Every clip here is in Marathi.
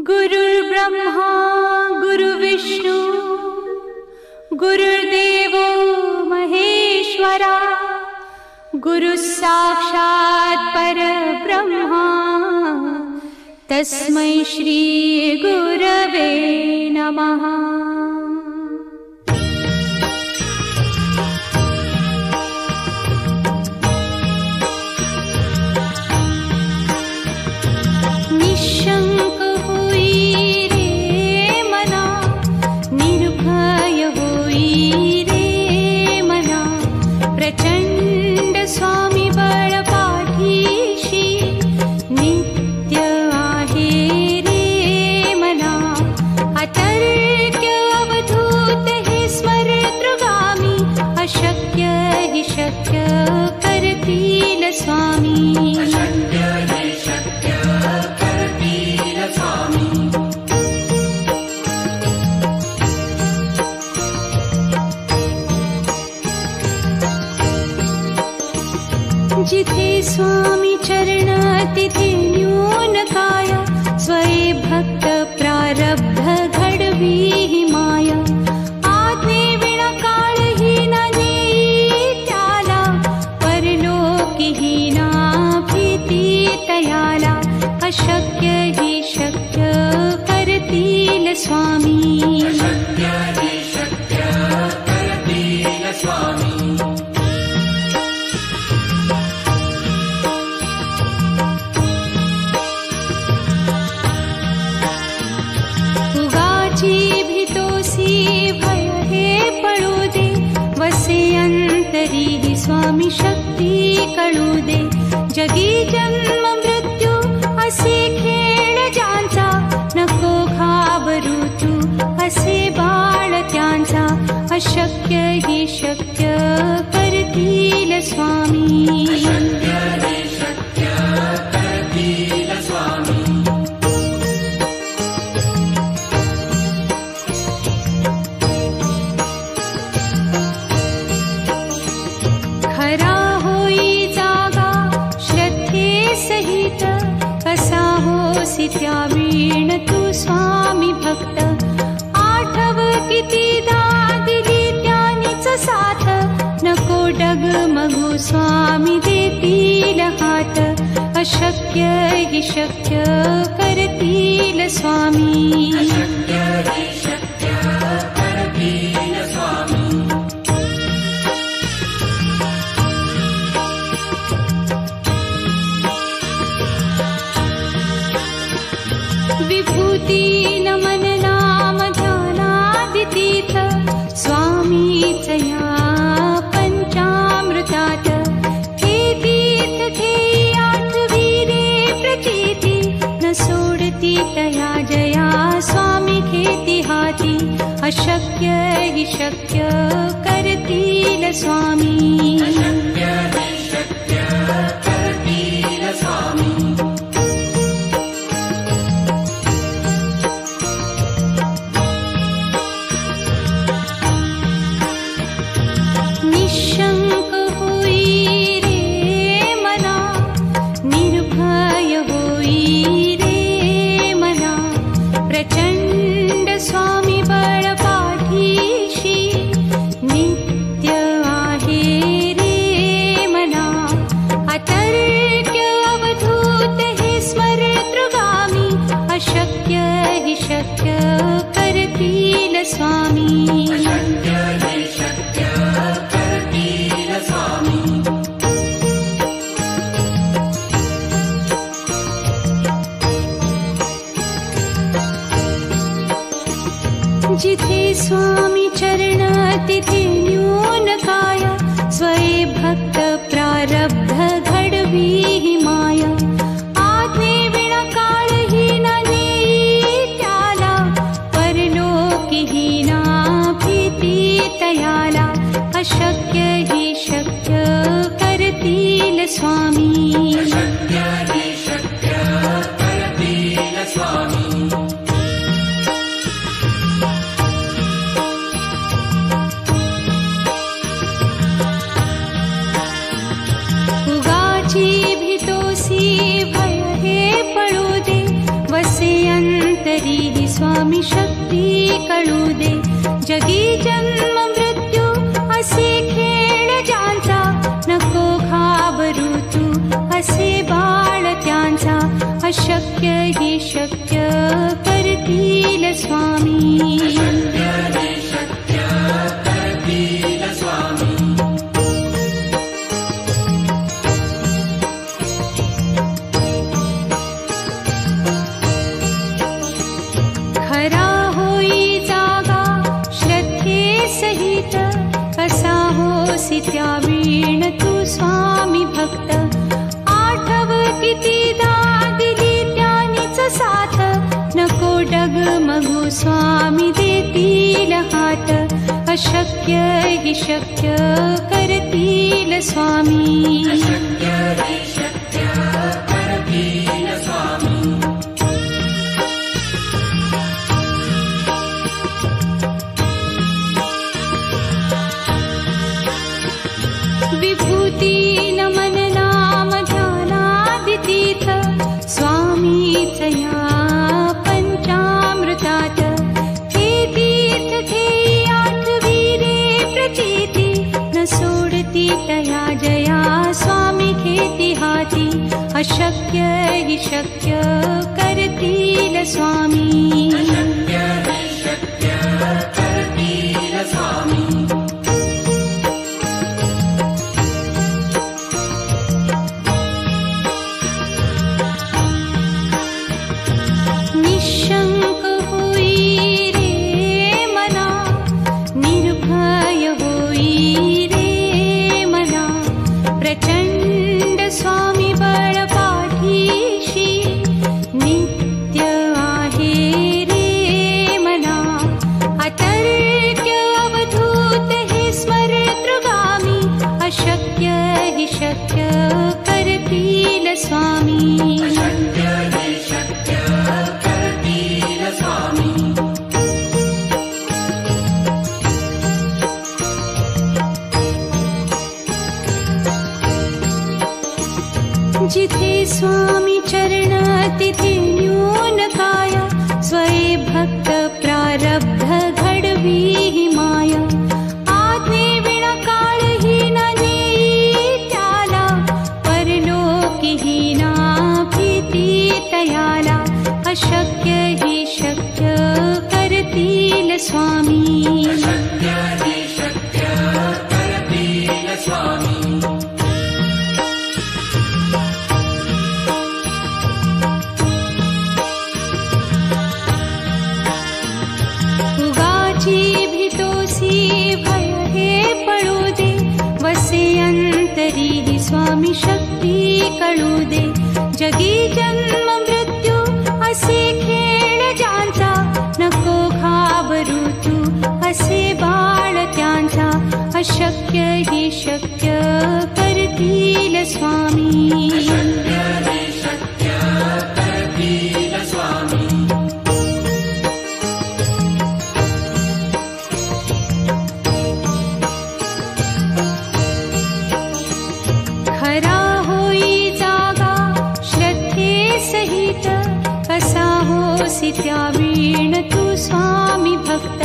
गुरुर्ब्रह्मा गुरुर्विष्णु गुरुर्देवो महेश्वरा गुरुस्साक्षात् परब्रह्मा तस्मै श्री गुरवे नमः। निशंक होई रे मना, निर्भय होई रे मना, प्रचंड स्वामी बळ पाठीशी नित्य आहे रे मना। अतर्क्य अवधूत हे स्मरतृगामी, अशक्य हि शक्य करतील स्वामी। जिथे स्वामी चरण तिथे न्यून काय, स्वये भक्त प्रारब्ध घडवी ही माया। आज्ञे विना काळही न नेई त्याला, परलोकी ही ना भीती तयाला। अशक्य ही शक्य करतील स्वामी। अंतरी स्वामी शक्ती कळू दे। जगी जन्म मृत्यू असे खेळ ज्यांचा, नको घाबरू तू असे बाळ त्यांचा। अशक्य ही शक्य करतील स्वामी। खरा होई जागा श्रद्धे सहित, कसा होसी त्या वीण तू स्वामी भक्त। आठव कितीदा दिली त्यानीच साथ, नको डगमगू स्वामी देतील हात। अशक्य हि शक्य करतील स्वामी। विभूती नमन नाम ध्यानादितीर्थ, स्वामीच या पंचामृतात। हे तीर्थ घेई आठवी रे प्रचिती, न सोडती तया जया स्वामी घेती हाती। अशक्य हि शक्य करतील स्वामी। निशंक होई रे मना, निर्भय होई रे मना, प्रचंड स्वामी बळ पाठीशी नित्य आहे रे मना। अतर्क्य अवधूत हे स्मरतृगामी, अशक्य हि शक्य करतील स्वामी। जिथे स्वामी चरण तिथे न्यून काय, स्वये भक्त प्रारब्ध घडवी ही माया। आज्ञे विना काळही न नेई त्याला, परलोकी ही ना भीती तयाला। अशक्य ही शक्य करतील स्वामी। उगाची भीतोसी भय हे पळू दे, वसे अंतरी जगी जन्म मृत्यू असे खेळ ज्यांचा, नको घाबरू तू असे बाळ त्यांचा, अशक्य ही शक्य करतील स्वामी. खरा होई जागा श्रद्धे सहित, कसा होसी त्यावीण तू स्वामी भक्त. आठव कितीदा दिली त्यानीच साथ, नको डगमगू स्वामी देतील हात, अशक्य ही शक्य करतील स्वामी. विभूती नमन नाम ध्यानादितीर्थ, स्वामीच या पंचामृतात. हे तीर्थ घेई आठवी रे प्रचिती, न सोडती तया जया स्वामी घेती हाती, अशक्य ही शक्य करतील स्वामी. निशंक होई रे मना, निर्भय होई रे मना, प्रचंड स्वामी बळ पाठीशी, नित्य आहे रे मना. अतर्क्य अवधूत हे स्मरतृगामी, अशक्य हि शक्य करतील स्वामी. जिथे स्वामी चरण तिथे न्यून काया, स्वये भक्त प्रारब्ध घडवी ही माया. आज्ञे विना काळही न नेई त्याला, परलोकी ही ना भीती तयाला, अशक्य ही शक्य करतील स्वामी. भीतोसी भय हे पळू दे, वसे अंतरी ही स्वामी शक्ती कळू दे. जगी जन्म मृत्यू असे खेळ ज्यांचा, नको घाबरू तू असे बाळ त्यांचा, अशक्य ही शक्य करतील स्वामी. खरा होई जागा श्रद्धे सहित, कसा होसी त्यावीण तू स्वामी भक्त.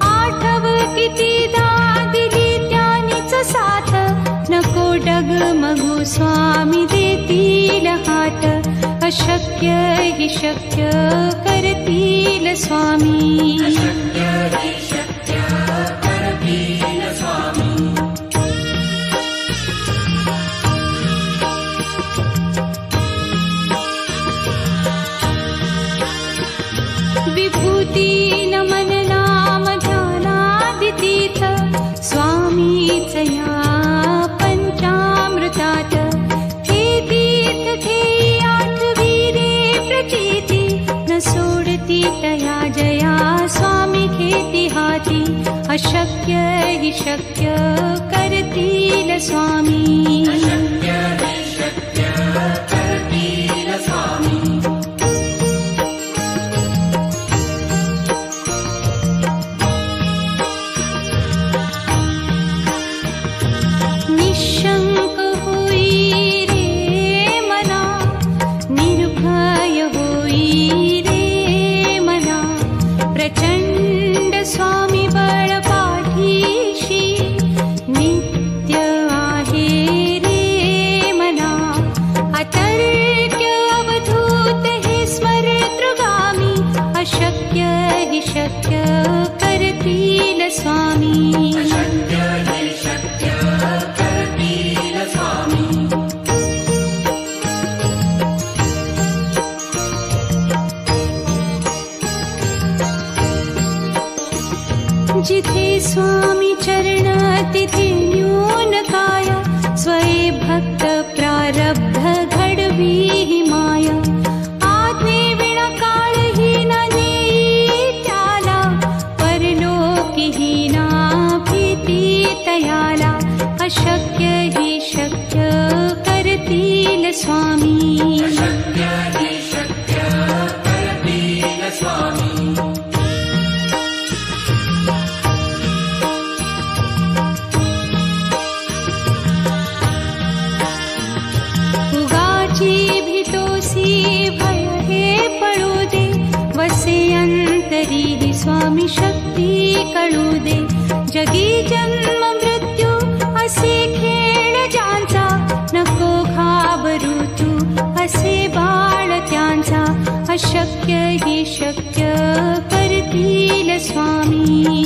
आठव कितीदा दिली त्यानीच साथ, नको डगमगू स्वामी देतील हात, अशक्य हि शक्य करतील स्वामी. विभूती नमन नाम ध्यानादितीर्थ, स्वामीच या पंचामृतात. हे तीर्थ घेई आठवी रे प्रचिती, न सोडती तया जया स्वामी घेती हाती, अशक्य हि शक्य करतील स्वामी. निशंक होई रे मना, निर्भय होई रे मना, प्रचंड स्वामी बळ स्वामी जिथे स्वामी चरण तिथे न्यून काया स्वये भक्त प्रारब्ध घडवी ही माया आत्मे विना काळही न नेई त्याला परलोकी ही ना भीती तयाला अशक्य ही शक्य करतील स्वामी स्वामी शक्ती कळू दे जगी जन्म मृत्यू असे खेळ ज्यांचा नको घाबरू तू असे बाळ त्यांचा अशक्य ही शक्य करतील स्वामी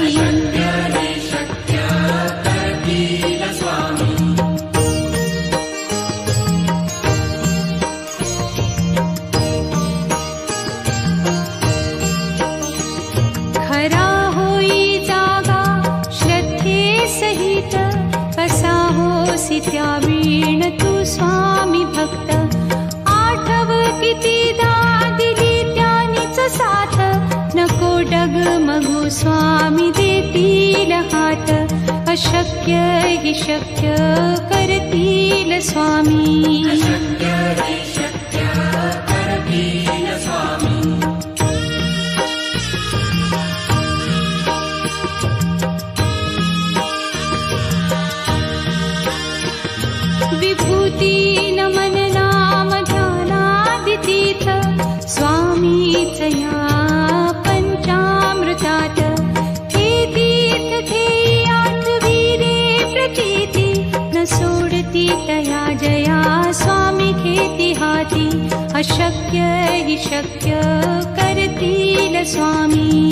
त्यावीण तू स्वामी भक्त आठव कितीदा दिली त्यानीच साथ नको डगमगू स्वामी देतील हात अशक्य ही शक्य करतील स्वामी विभूती नमन नाम ध्यानादितीर्थ स्वामीच या पंचामृतात हे तीर्थ घेई आठवी रे प्रचिती न सोडती तया जया स्वामी घेती हाती अशक्य ही शक्य करतील स्वामी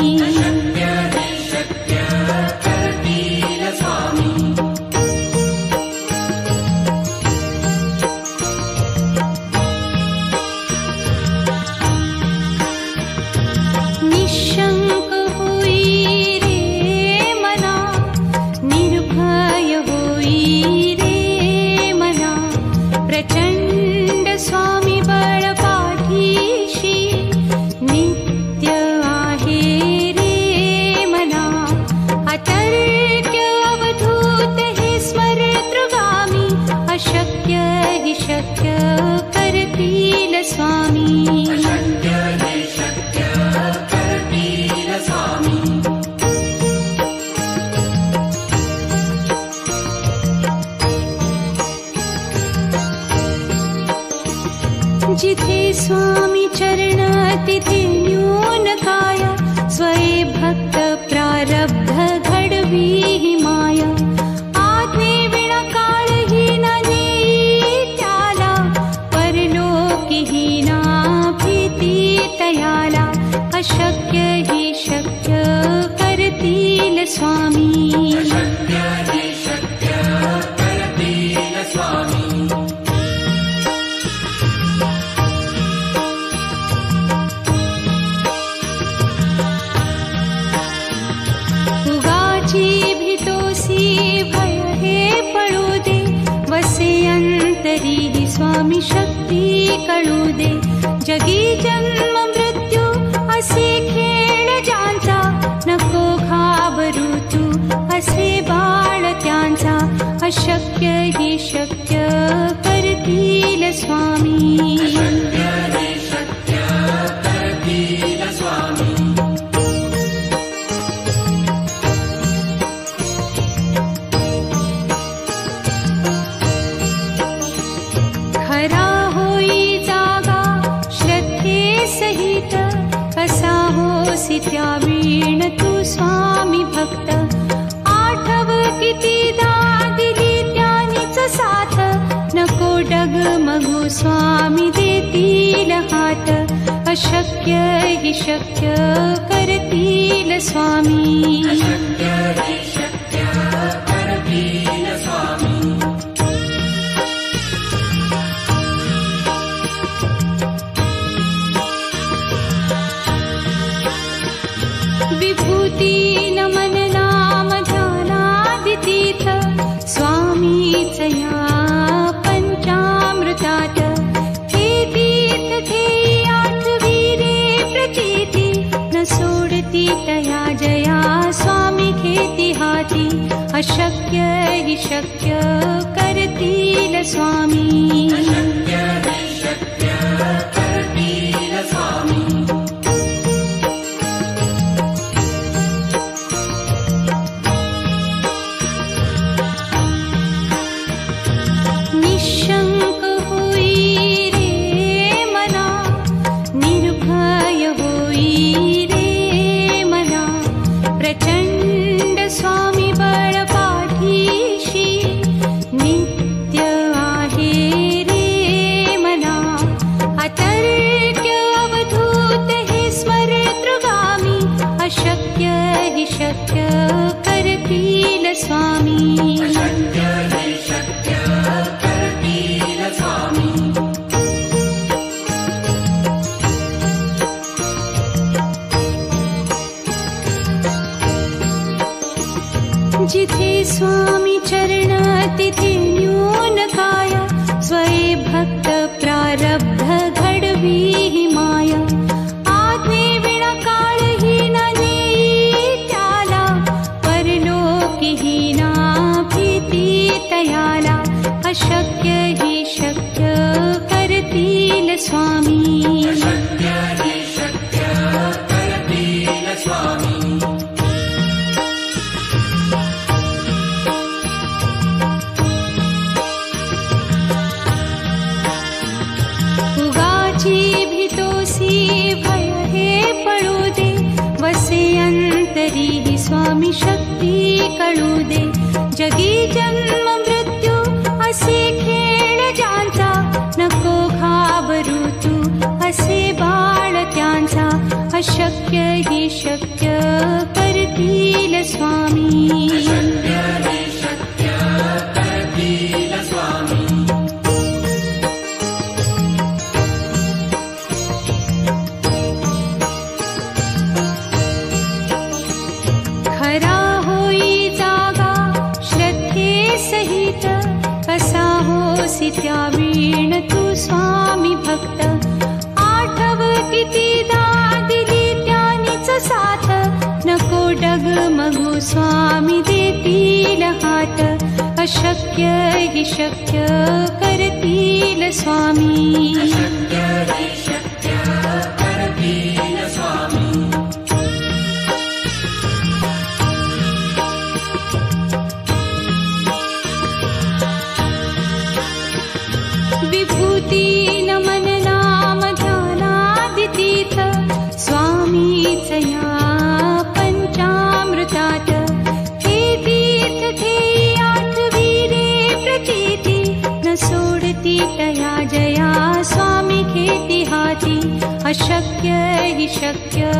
जिथे स्वामी चरण तिथे न्यून काया स्वये भक्त प्रारब्ध घडवी ही माया आत्मे विना काळही न नेई त्याला परलोकी ही ना भीती तयाला अशक्य ही शक्य करतील स्वामी स्वामी शक्ती कळू दे जगी जन्म मृत्यू असे खेळ ज्यांचा नको घाबरू तू असे बाळ त्यांचा अशक्य ही शक्य करतील स्वामी त्यावीण तू स्वामी भक्त आठव कितीदा दिली त्यानीच साथ नको डगमगू स्वामी देतील हात अशक्य ही शक्य करतील स्वामी. अशक्य हि शक्य करतील स्वामी. विभूती नमन नाम ध्यानादितीर्थ स्वामीच या पंचामृतात. हे तीर्थ घेई आठवीरे प्रतीती न सोडती तया जया स्वामी घेती हाती. अशक्य हि शक्य करतील स्वामी. अशक्य हि शक्य करतील स्वामी. निशंक होई रे मना, निर्भय होई रे मना. प्रचंड स्वामी बळ पाठीशी नित्य आहे रे मना. अतर्क्य अवधूत हे स्मरेतृगामी. अशक्य हि शक्य करतील स्वामी. अशक्य हि शक्य करतील स्वामी. जिथे स्वामी चरण तिथे न्यून काय. स्वये भक्त प्रारब्ध घडवी हि माया. आज्ञे विना काळही न नेई त्याला. परलोकी हि ना भीती तयाला. अशक्य हि शक्य करतील स्वामी. अशक्य हि शक्य करतील स्वामी. उगाची भीतोसी भय हे पळू दे. वसे अंतरी हि स्वामी शक्ती कळू दे. जगी जन्म मृत्यू असे खेळ ज्यांचा. नको घाबरू तू असे बाळ त्यांचा. अशक्य हि शक्य करतील स्वामी. अशक्य हि शक्य करतील स्वामी. खरा होई जागा श्रद्धे सहित. कसा होसी त्या वीण तू स्वामी भक्त. आठव कितीदा दिली त्यानीच साथ. नको डगमगू स्वामी देतील हात. अशक्य हि शक्य करतील स्वामी. अशक्य हि शक्य करतील स्वामी. विभूती नमन नाम ध्यानादितीर्थ स्वामीच या पंचामृतात. हे तीर्थ घेई आठवीरे प्रतीती न सोडती तया जया स्वामी घेती हाती. अशक्य हि शक्य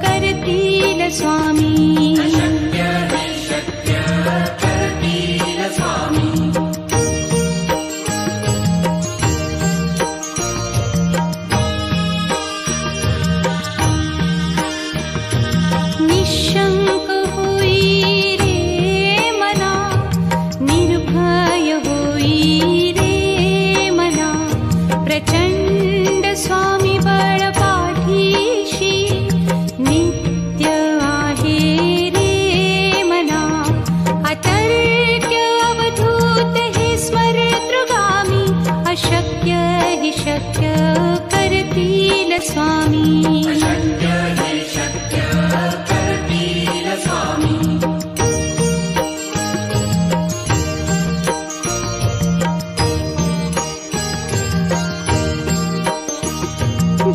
करतील स्वामी. अशक्य हि शक्य करतील स्वामी. निशंक होई रे मना, निर्भय होई रे मना. प्रचंड स्वामी बळ पाठीशी नित्य आहे रे मना. अतर्क्य अवधूत हे स्मरेतृगामी. अशक्य हि शक्य करतील स्वामी. अशक्य हि शक्य करतील स्वामी.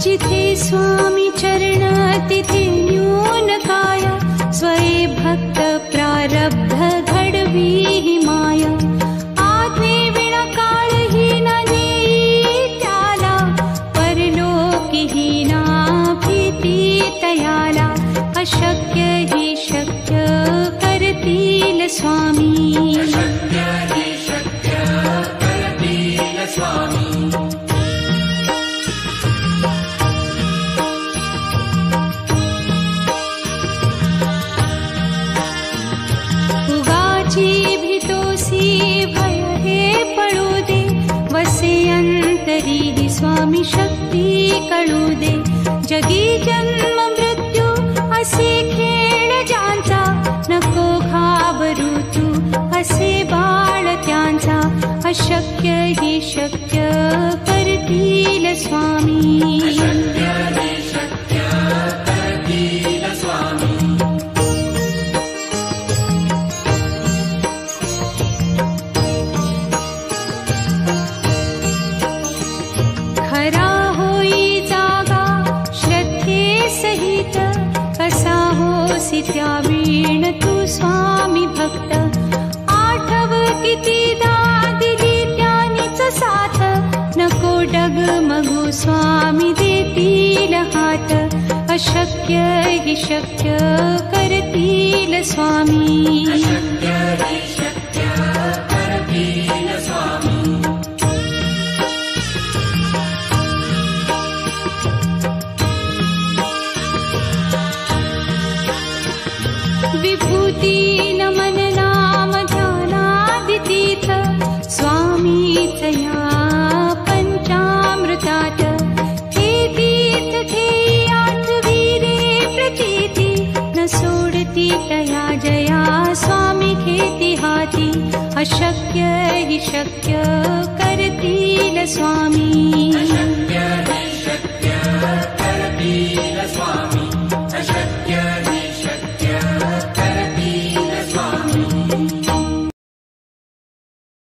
जिथे स्वामी चरण तिथे न्यून काय. स्वये भक्त प्रारब्ध घडवी हि माया. आज्ञे विना काळही न नेई त्याला. परलोकी हि ना भीती तयाला. अशक्य हि शक्य करतील स्वामी अशक्य हि शक्य करतील स्वामी उगाची भीतोसी भय हे पळू दे वसे अंतरी हि स्वामी शक्ती कळू दे जगी जन्म मृत्यू असे खेळ ज्यांचा नको घाबरू तू असे बाळ त्यांचा अशक्य हि शक्य करतील स्वामी अशक्य हि शक्य करतील स्वामी खरा होई जागा श्रद्धे सहित कसा होसी त्या वीण तू स्वामी भक्त आठव कितीदा दिली त्यानीच साथ नको डगमगू स्वामी देतील हात अशक्य हि शक्य करतील स्वामी अशक्य हि शक्य करतील स्वामी विभूती नमन नाम ध्यानादितीर्थ स्वामीच या पंचामृतात हे तीर्थ ध्येयी आठवीरे प्रचिती न सोडती तया जया स्वामी घेती हाती अशक्य हि शक्य करतील स्वामी